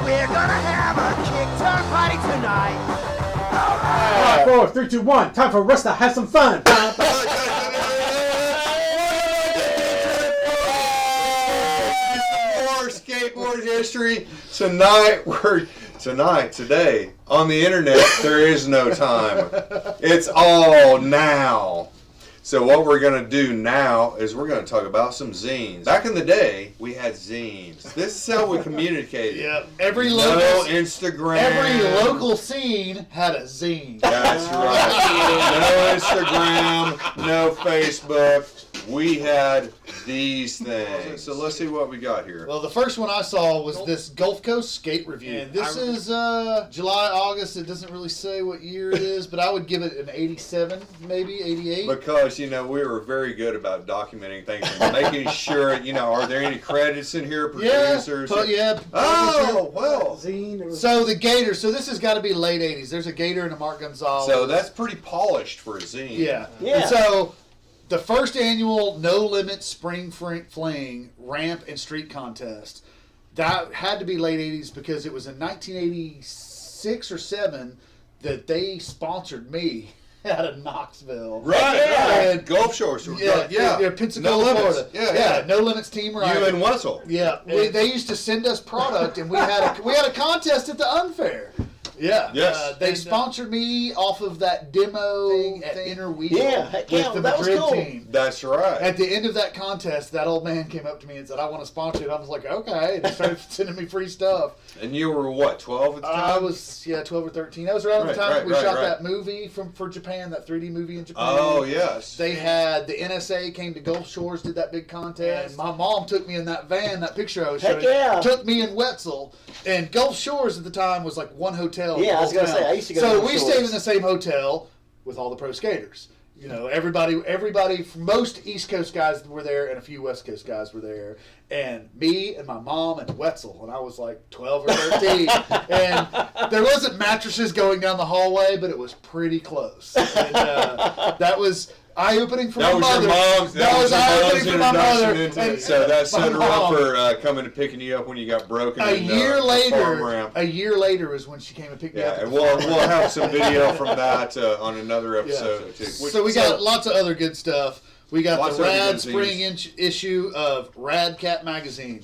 We're gonna have a Kickturn party tonight. All right. 5, 4, 3, 2, 1. Time for us to have some fun. More skateboard history. Today, on the internet, there is no time. It's all now. So what we're going to do now is we're going to talk about some zines. Back in the day, we had zines. This is how we communicated. Yeah, No Instagram. Every local scene had a zine. That's right. No Instagram, no Facebook. We had these things. So let's see what we got here. Well, the first one I saw was this Gulf Coast skate review. And this is July, August. It doesn't really say what year it is, but I would give it an 87, maybe 88. Because, we were very good about documenting things and making sure, are there any credits in here, producers? Yeah. Oh, well. Zine. So the Gator. So this has got to be late 80s. There's a Gator and a Mark Gonzalez. So that's pretty polished for a zine. Yeah. Yeah. And so the first annual No Limit Spring Fling ramp and street contest, that had to be late 80s because it was in 1986 or 7 that they sponsored me out of Knoxville. Right. And Gulf Shores. Yeah, Pensacola, No Limits. Florida. Yeah. No Limits team. Right. You and Wessel. Yeah, they used to send us product, and we had a contest at the Unfair. Yeah. Yes. They sponsored me off of that demo thing at Inner Wheel with the that was Madrid cool. team. That's right. At the end of that contest, that old man came up to me and said, "I want to sponsor it." I was like, "Okay," and he started sending me free stuff. And you were what, 12 at the time? I was 12 or 13. That was around the time we shot that movie for Japan, that 3D movie in Japan. Oh, yes. They had the NSA came to Gulf Shores, did that big contest. My mom took me in that van, that picture I was showing. Took me and Wetzel. And Gulf Shores at the time was like one hotel. Yeah, I was going to say, I used to go to So Gulf we Shores. stayed in the same hotel with all the pro skaters. Everybody, most East Coast guys were there and a few West Coast guys were there. And me and my mom and Wetzel, and I was like 12 or 13. And there wasn't mattresses going down the hallway, but it was pretty close. And that was eye-opening for my mother. That was eye-opening for my mother. And So that set her up for coming and picking you up when you got broken. A year later ramp. is when she came and picked me Yeah, up. and we'll have some video from that on another episode too. So we got lots of other good stuff. We got Lots the of Rad good spring issue of Rad Cat magazine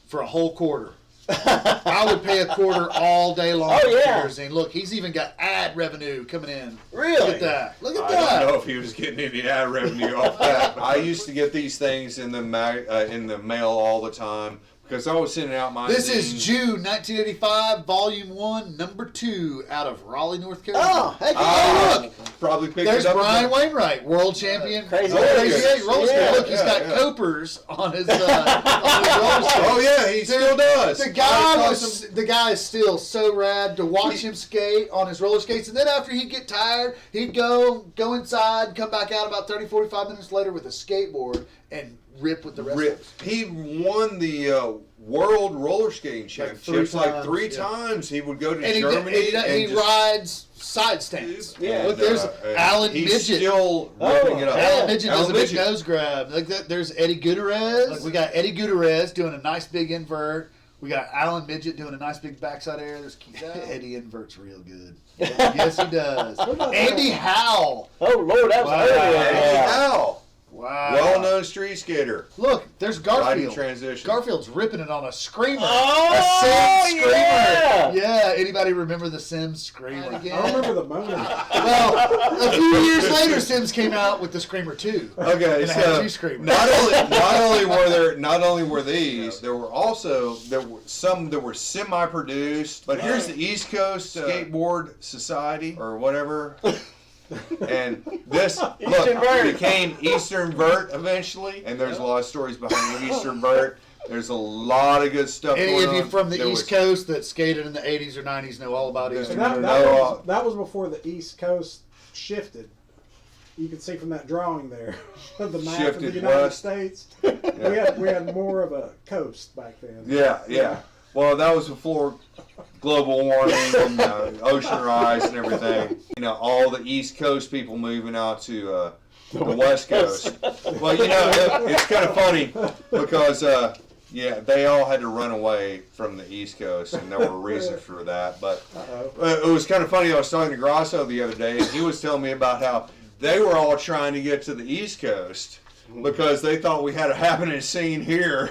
for a whole quarter. I would pay a quarter all day long. Oh, yeah. For Look, he's even got ad revenue coming in. Really? Look at that. Look at I that. don't know if he was getting any ad revenue off that. I used to get these things in the mail all the time because I was sending out my. This zines. is June 1985, Volume 1, Number 2, out of Raleigh, North Carolina. Oh, heck yeah. Oh, look. Probably picked There's it up. Brian Wainwright, world champion. Crazy Eight roller skate. Yeah, Look, he's got yeah. copers on his roller skate. Oh yeah, he still does. The guy is still so rad to watch him skate on his roller skates, and then after he'd get tired, he'd go inside, come back out about 30, 45 minutes later with a skateboard and rip with the rest of us. He won the World Roller Skating Championships like three times. He would go to Germany he rides side stands. Yeah. Look, there's Alan he's Midget. still ripping it up. Alan Midget does a big Midget. nose grab. Like that, there's Eddie Gutierrez. Like we got Eddie Gutierrez doing a nice big invert. We got Alan Midget doing a nice big backside air. There's Eddie inverts real good. Yes, he does. Andy Howell. Oh, Lord, that was early. Andy Howell. Wow. Well-known street skater. Look, there's Riding Garfield. transition. Garfield's ripping it on a screamer. Oh, a Sims screamer. yeah. Yeah, anybody remember the Sims screamer? I remember the moment. Well, a few years later, Sims came out with the Screamer 2. Okay, And it had so two screamers. not only were these, there were some that were semi-produced. But here's the East Coast Skateboard Society or whatever. And this became Eastern Vert eventually, and there's a lot of stories behind the Eastern Vert. There's a lot of good stuff Any going of you on. from the East Coast that skated in the 80s or 90s know all about Eastern Vert. That was before the East Coast shifted. You can see from that drawing there of the map of the Shifted United west. States. Yeah. We had more of a coast back then. Yeah. Well, that was before global warming and ocean rise and everything. All the East Coast people moving out to the West Coast. Well, it's kind of funny because Yeah, they all had to run away from the East Coast, and there were reasons for that. But it was kind of funny. I was talking to Grasso the other day, and he was telling me about how they were all trying to get to the East Coast because they thought we had a happening scene here.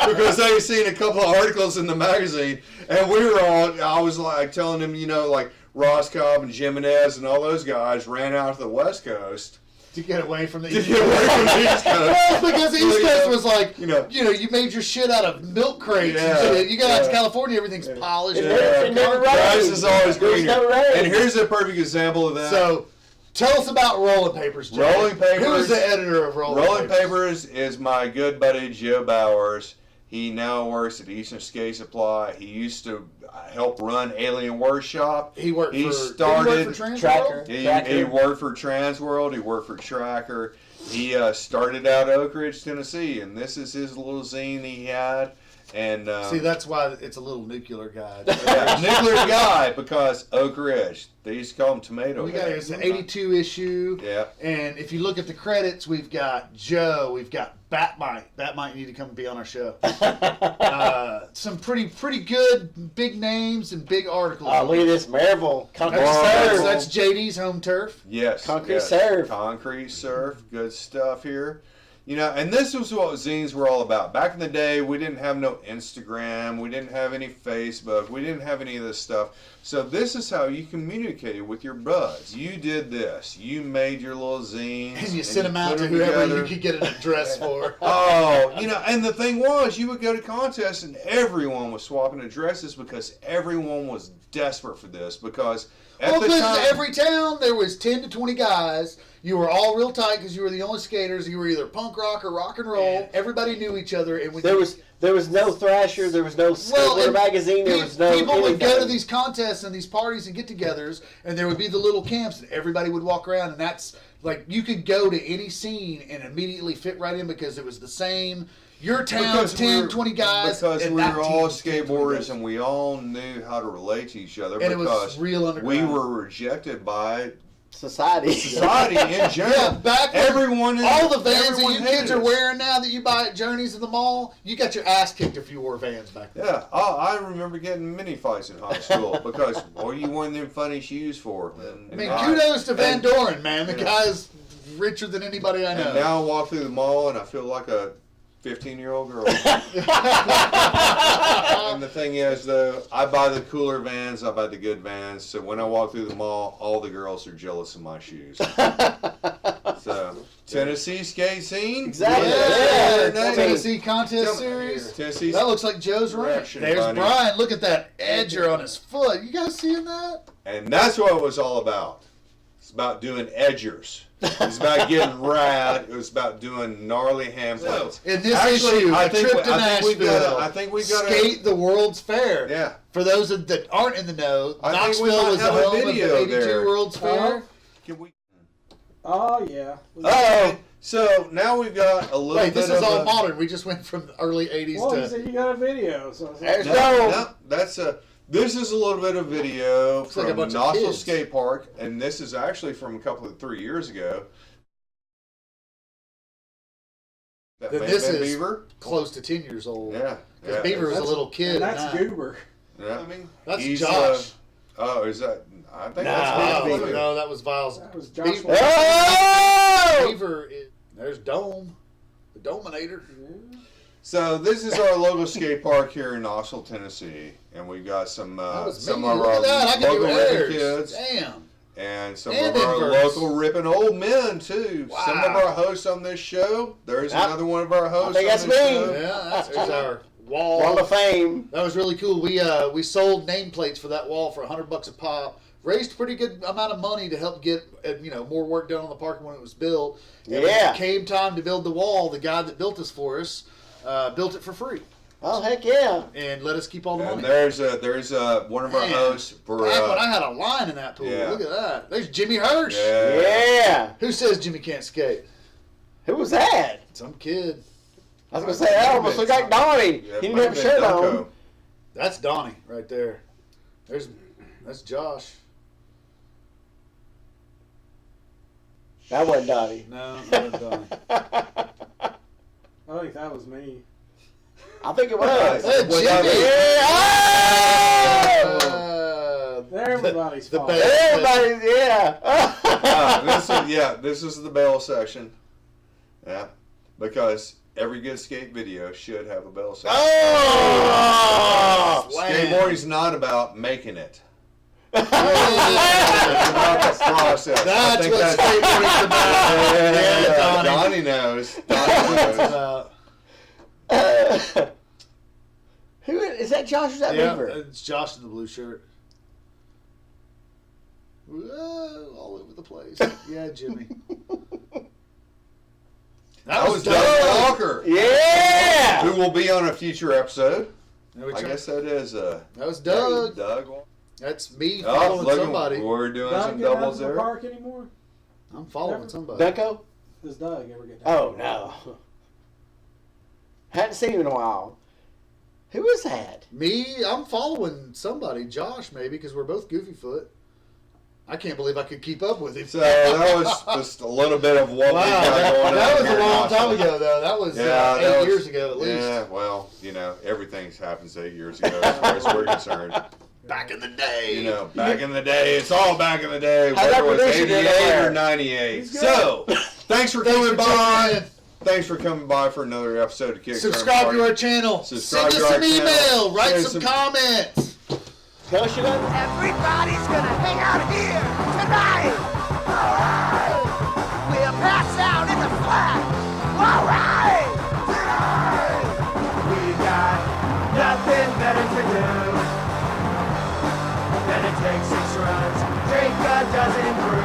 Because they had seen a couple of articles in the magazine, and we were all, I was like telling them, you know, like Ross Cobb and Jimenez and all those guys ran out to the West Coast. To get away from the To East get away from the East Coast. Well, because the East Coast was like, you know, you made your shit out of milk crates Yeah, and shit. You got out to yeah. California, everything's polished. It never grass rains. is always There's greener. no rain. And here's a perfect example of that. So, tell us about Rolling Papers, Jay. Rolling Papers. Who is the editor of Rolling Papers is my good buddy Joe Bowers. He now works at Eastern Skate Supply. He used to help run Alien Workshop. He worked He for started Transworld? Tracker. He worked for Transworld. He worked for Tracker. He started out Oak Ridge, Tennessee, and this is his little zine he had. And See, that's why it's a little nuclear guy. yeah, nuclear guy because Oak Ridge. They used to call him Tomato We got Head. it's an 82 issue. Yeah. And if you look at the credits, we've got Joe, we've got Batmite. Batmite need to come be on our show. Some pretty good big names and big articles. Oh, look at this Maryville. Concrete That's, Surf. that's JD's home turf. Yes. Concrete yes. Surf. Concrete Surf. Good stuff here. You know, and this was what zines were all about. Back in the day, we didn't have no Instagram. We didn't have any Facebook. We didn't have any of this stuff. So this is how you communicated with your buds. You did this. You made your little zines. And you sent them out put to them whoever together. you could get an address for. Oh, you know, and the thing was, you would go to contests and everyone was swapping addresses because everyone was desperate for this because at Well, the because time, every town there was 10 to 20 guys. You were all real tight because you were the only skaters. You were either punk rock or rock and roll. Everybody knew each other. And when There was no Thrasher. There was no Skateboard and magazine. There was no people would go to anything. these contests and these parties and get-togethers, and there would be the little camps, and everybody would walk around, and that's like you could go to any scene and immediately fit right in because it was the same. Your town's 10, 20 guys. Because and we that were all team's 10, 20 skateboarders guys. and we all knew how to relate to each other And it was because real underground. we were rejected by Society. society in general. Yeah, back when everyone in, all the Vans that everyone you hated kids are us. wearing now that you buy at Journeys in the mall, you got your ass kicked if you wore Vans back then. Yeah, I remember getting many fights in high school because what are you wearing them funny shoes for? I mean, kudos to Van and- Doren, man. The Yeah. guy's richer than anybody I know. And now I walk through the mall and I feel like a 15-year-old girl. And the thing is, though, I buy the cooler Vans, I buy the good Vans. So when I walk through the mall, all the girls are jealous of my shoes. So Tennessee skate scene. Exactly. Yeah, Yeah. Tennessee contest Tell me- series. Tennessee. That looks like Joe's ranch. Direction, There's buddy. Brian. Look at that edger on his foot. You guys seeing that? And that's what it was all about. It's about doing edgers. It's about getting rad. It was about doing gnarly hand plates. In this Actually, issue, I a think trip to we- I think we Nashville. gotta- I think we gotta- skate the World's Fair. Yeah. For those that aren't in the know, I think we Knoxville might was the have a home of the video 82 there. World's Fair. Can we? Oh yeah. Oh, so now we've got a little Wait, bit this is of all a, modern. We just went from the early 80s Well, you to. said you got a video, so I was like, There's No, no, that's a. This is a little bit of video like a from bunch of Knoxville kids. Skate Park, and this is actually from 3 years ago. That Then may this have been is- Beaver. Close to 10 years old. Yeah, Because yeah. Beaver was a that's- little kid. and at that's that. Goober. Yeah, I mean That's he's, Josh. oh, is that? I think No, that's Beaver. no, that was Viles. That was Josh. Beaver. Oh! Beaver is, there's Dome. The Dominator. So this is our local skate park here in Knoxville, Tennessee, and we've got some That was some me. of Look our at that. I can local do ripping hairs. kids. Damn. And some And of our inverse. local ripping old men too. Wow. Some of our hosts on this show. There's Yep. another one of our hosts. think on that's this me. show. Yeah, that's our wall. Wall of Fame. That was really cool. We sold nameplates for that wall for $100 a pop. Raised a pretty good amount of money to help get more work done on the park when it was built. And when Yeah. it came time to build the wall, the guy that built this for us built it for free Oh, heck yeah. and let us keep all the And money. there's one of our Man, hosts for Back when I had a line in that pool. yeah. Look at that. There's Jimmy Hirsch. Yeah. Who says Jimmy can't skate? Who was that? Some kid. I was going to say, that almost looked like Donnie. Yeah, He it didn't might have a been shirt Dunko. on. That's Donnie right there. That's Josh. That wasn't Donnie. No, that wasn't Donnie. I think that was me. I think it was. Hey, Well, Jimmy. Yeah. Oh! Everybody's the fault. best. Everybody, yeah. This is the bail section. Yeah, because every good skate video should have a bail section. Oh! Skateboarding's not about making it. Yeah. It's about the process. That's what skateboarding's about. Yeah, Donnie. Donnie knows. Donnie knows. Who is that? Josh or is that Yeah, Beaver? it's Josh in the blue shirt. Whoa, all over the place. Yeah, Jimmy. That was Doug Doug. Walker, Yeah. who will be on a future episode. Now we I try- guess that is that was Doug. Doug. Walker. That's me Oh, following look, somebody. we're doing Doug some get out doubles to the there. park anymore? I'm following Never. somebody. Dunko? Does Doug ever get down? Oh no. Hadn't seen him in a while. Who was that? Me, I'm following somebody. Josh, maybe, because we're both Goofy Foot. I can't believe I could keep up with him. So that was just a little bit of what we Wow, got going on. that was here a in long time Knoxville. ago, though. That was Yeah, 8 that was- years ago, at least. Yeah, well, everything happens 8 years ago as far as we're concerned. Back in the day. Back in the day, it's all back in the day, How'd whether that it was producer do 88 that? or 98. He's good. So, thanks for Thanks coming for by. tuning in. Thanks for coming by for another episode of Kickturn. Subscribe Party. to our channel. Subscribe Send to us our an channel. email. Write Send some some- comments. Tell us you love us. Everybody's gonna hang out here tonight. Alright. We'll pass out in the flat. Alright. Tonight. We got nothing better to do than to take 6 runs, drink a dozen brews.